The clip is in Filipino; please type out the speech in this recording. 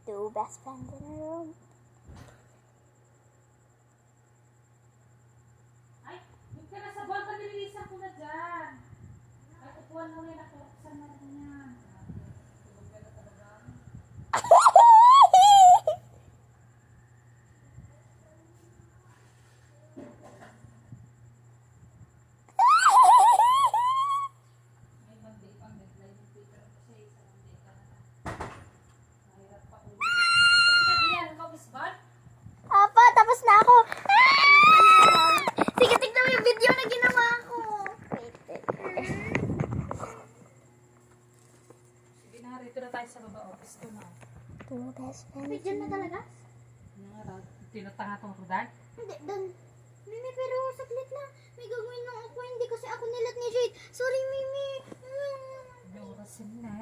Two best friends in a room. Ay, yung ka na sa ball, panililisan ko na dyan. Ay, upuan mo na yung nakulaksan na rin yan. Tulog ka na talaga. May Monday pang deadline yung Twitter kasi sa Monday ka na. Mahirap pa ulit. Kasi ka diyan, ikaw, Miss Bal? Apa, tapos na ako. Sige, tignan mo yung video na ginawa ko. Wait. Sige na, rito na tayo sa baba. Office ko na. Two best friends. Wait, dyan na talaga? Ano nga raw? Tinatanga tong Rodan? Hindi, doon. Mimi, pero saglit lang. May gagawin lang ako. Hindi kasi ako nilat ni Jade. Sorry, Mimi. Yung oras na.